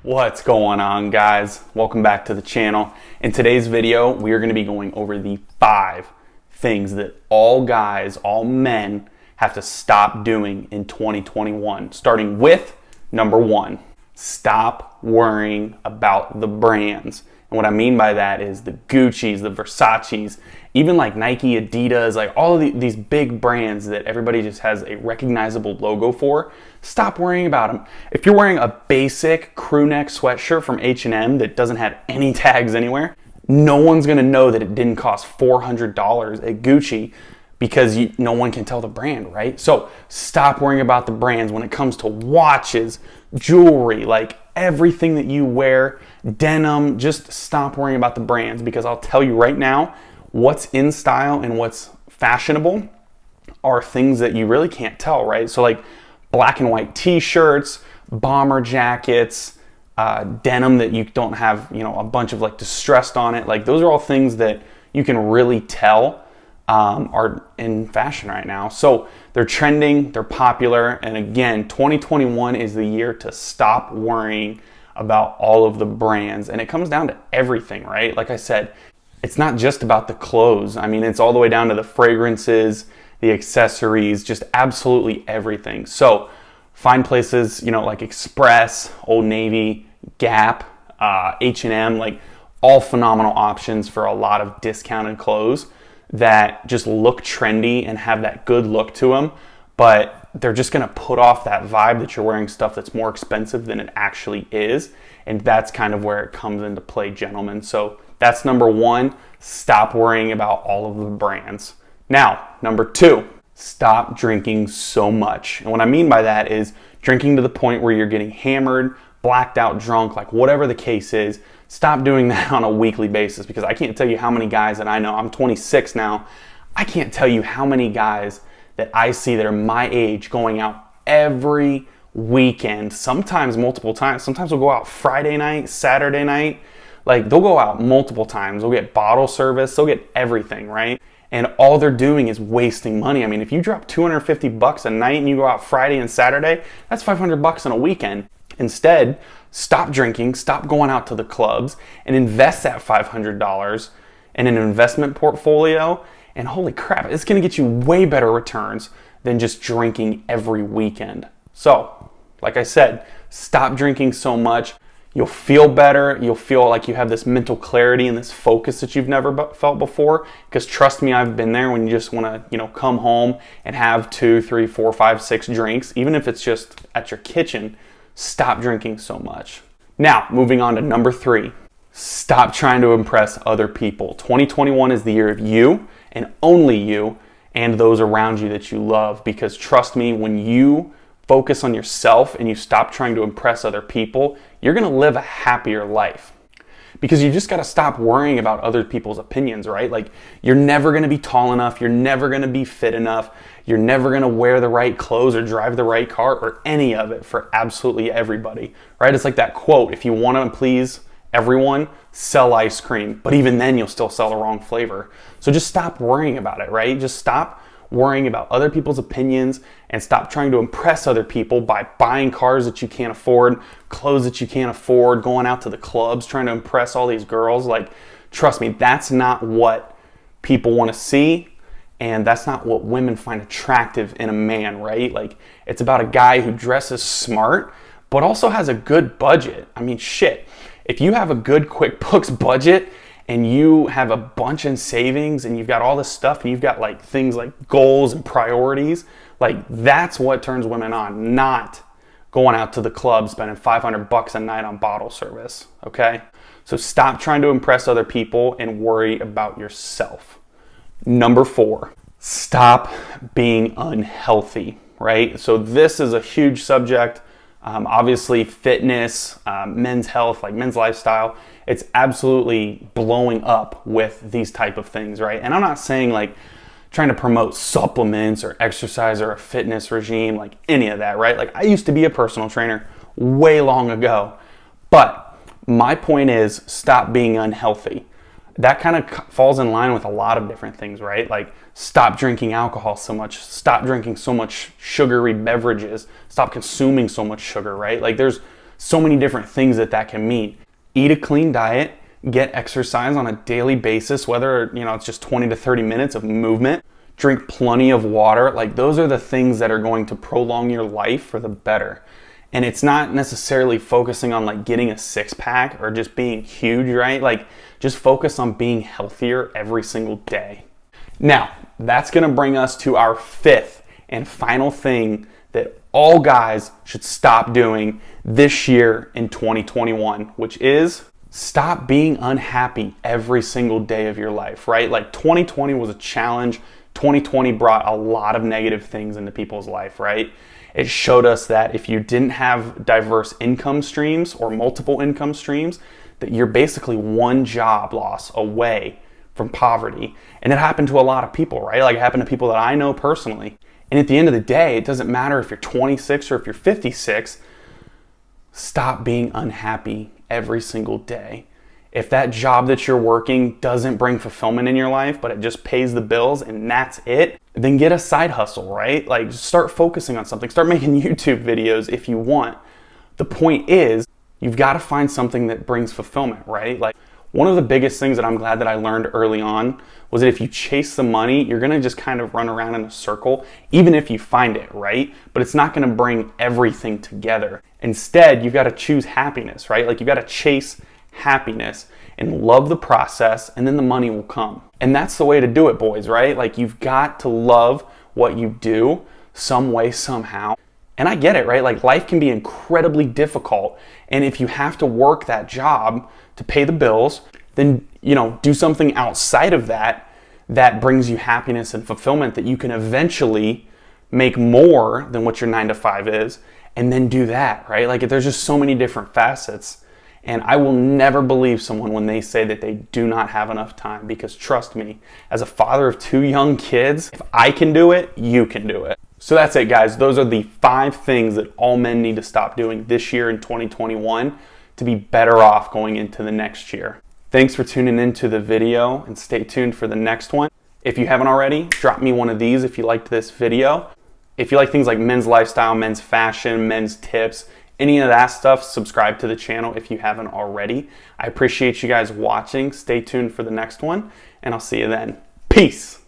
What's going on, guys? Welcome back to the channel. In today's video, we are going to be going over the 5 things that all guys, all men have to stop doing in 2021. Starting with number 1, stop worrying about the brands. And what I mean by that is the Gucci's, the Versace's, even like Nike, Adidas, like all of these big brands that everybody just has a recognizable logo for. Stop worrying about them. If you're wearing a basic crew neck sweatshirt from H&M that doesn't have any tags anywhere, no one's gonna know that it didn't cost $400 at Gucci because no one can tell the brand, right? So stop worrying about the brands when it comes to watches, jewelry, like everything that you wear, denim. Just stop worrying about the brands, because I'll tell you right now, what's in style and what's fashionable are things that you really can't tell, right? So like black and white t-shirts, bomber jackets, denim that you don't have, a bunch of like distressed on it. Like those are all things that you can really tell are in fashion right now. So they're trending, they're popular. And again, 2021 is the year to stop worrying about all of the brands. And it comes down to everything, right? Like I said, it's not just about the clothes. I mean, it's all the way down to the fragrances, the accessories, just absolutely everything. So find places, like Express, Old Navy, Gap, H&M, like all phenomenal options for a lot of discounted clothes that just look trendy and have that good look to them, but they're just gonna put off that vibe that you're wearing stuff that's more expensive than it actually is. And that's kind of where it comes into play, gentlemen. So that's number 1, stop worrying about all of the brands. Now, number 2, stop drinking so much. And what I mean by that is drinking to the point where you're getting hammered, blacked out, drunk, like whatever the case is. Stop doing that on a weekly basis, because I can't tell you how many guys that I know. I'm 26 now. I can't tell you how many guys that I see that are my age going out every weekend, sometimes multiple times. Sometimes they'll go out Friday night, Saturday night. Like they'll go out multiple times. They'll get bottle service. They'll get everything, right? And all they're doing is wasting money. I mean, if you drop $250 a night and you go out Friday and Saturday, that's $500 in a weekend. Instead, stop drinking, stop going out to the clubs, and invest that $500 in an investment portfolio. And holy crap, it's gonna get you way better returns than just drinking every weekend. So, like I said, stop drinking so much. You'll feel better. You'll feel like you have this mental clarity and this focus that you've never felt before. Because trust me, I've been there when you just want to, come home and have 2, 3, 4, 5, 6 drinks, even if it's just at your kitchen. Stop drinking so much. Now, moving on to number 3, stop trying to impress other people. 2021 is the year of you and only you and those around you that you love. Because trust me, when you focus on yourself and you stop trying to impress other people, you're gonna live a happier life. Because you just gotta stop worrying about other people's opinions, right? Like, you're never gonna be tall enough, you're never gonna be fit enough, you're never gonna wear the right clothes or drive the right car or any of it for absolutely everybody, right? It's like that quote, if you wanna please everyone, sell ice cream, but even then you'll still sell the wrong flavor. So just stop worrying about it, right? Just stop worrying about other people's opinions and stop trying to impress other people by buying cars that you can't afford, clothes that you can't afford, going out to the clubs, trying to impress all these girls. Like, trust me, that's not what people want to see, and that's not what women find attractive in a man, right? Like, it's about a guy who dresses smart, but also has a good budget. I mean, shit, if you have a good QuickBooks budget and you have a bunch in savings and you've got all this stuff and you've got like things like goals and priorities, like that's what turns women on, not going out to the club spending $500 a night on bottle service, okay? So stop trying to impress other people and worry about yourself. Number 4, stop being unhealthy, right? So this is a huge subject. Obviously fitness, men's health, like men's lifestyle, it's absolutely blowing up with these type of things, right? And I'm not saying like trying to promote supplements or exercise or a fitness regime, like any of that, right? Like I used to be a personal trainer way long ago, but my point is stop being unhealthy. That kind of falls in line with a lot of different things, right? Like stop drinking alcohol so much, stop drinking so much sugary beverages, stop consuming so much sugar, right? Like there's so many different things that can mean. Eat a clean diet, get exercise on a daily basis, whether it's just 20 to 30 minutes of movement, drink plenty of water. Like, those are the things that are going to prolong your life for the better. And it's not necessarily focusing on like getting a six pack or just being huge, right? Like, just focus on being healthier every single day. Now, that's gonna bring us to our fifth and final thing that all guys should stop doing this year in 2021, which is stop being unhappy every single day of your life, right? Like, 2020 was a challenge. 2020 brought a lot of negative things into people's life, right? It showed us that if you didn't have diverse income streams or multiple income streams, that you're basically one job loss away from poverty. And it happened to a lot of people, right? Like, it happened to people that I know personally. And at the end of the day, it doesn't matter if you're 26 or if you're 56, stop being unhappy every single day. If that job that you're working doesn't bring fulfillment in your life, but it just pays the bills and that's it, then get a side hustle, right? Like, start focusing on something. Start making YouTube videos if you want. The point is, you've got to find something that brings fulfillment, right? Like, one of the biggest things that I'm glad that I learned early on was that if you chase the money, you're gonna just kind of run around in a circle, even if you find it, right? But it's not gonna bring everything together. Instead, you've got to choose happiness, right? Like, you've got to chase happiness and love the process, and then the money will come. And that's the way to do it, boys, right? Like, you've got to love what you do some way, somehow. And I get it, right? Like, life can be incredibly difficult. And if you have to work that job to pay the bills, then, do something outside of that that brings you happiness and fulfillment, that you can eventually make more than what your 9 to 5 is, and then do that, right? Like, there's just so many different facets. And I will never believe someone when they say that they do not have enough time, because trust me, as a father of 2 young kids, if I can do it, you can do it. So that's it, guys. Those are the 5 things that all men need to stop doing this year in 2021 to be better off going into the next year. Thanks for tuning into the video, and stay tuned for the next one. If you haven't already, drop me one of these if you liked this video. If you like things like men's lifestyle, men's fashion, men's tips, any of that stuff, subscribe to the channel if you haven't already. I appreciate you guys watching. Stay tuned for the next one, and I'll see you then. Peace.